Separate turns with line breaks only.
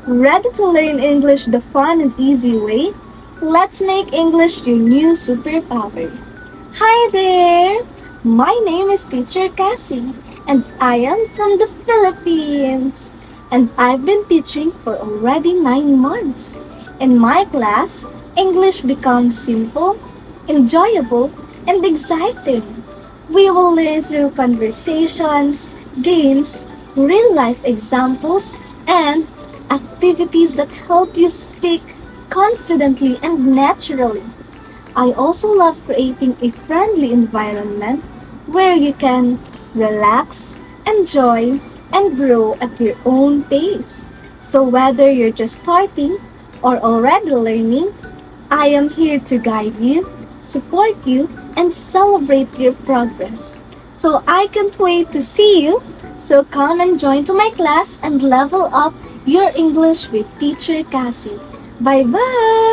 Ready to learn English the fun and easy way? Let's make English your new superpower. Hi there! My name is Teacher Cassie, and I am from the Philippines. And I've been teaching for already 9 months. In my class, English becomes simple, enjoyable, and exciting. We will learn through conversations, games, real life examples, and activities that help you speak confidently and naturally. I also love creating a friendly environment where you can relax, enjoy, and grow at your own pace. So whether you're just starting or already learning, I am here to guide you, support you, and celebrate your progress. So I can't wait to see you. So come and join to my class and level up your English with Teacher Cassie. Bye bye!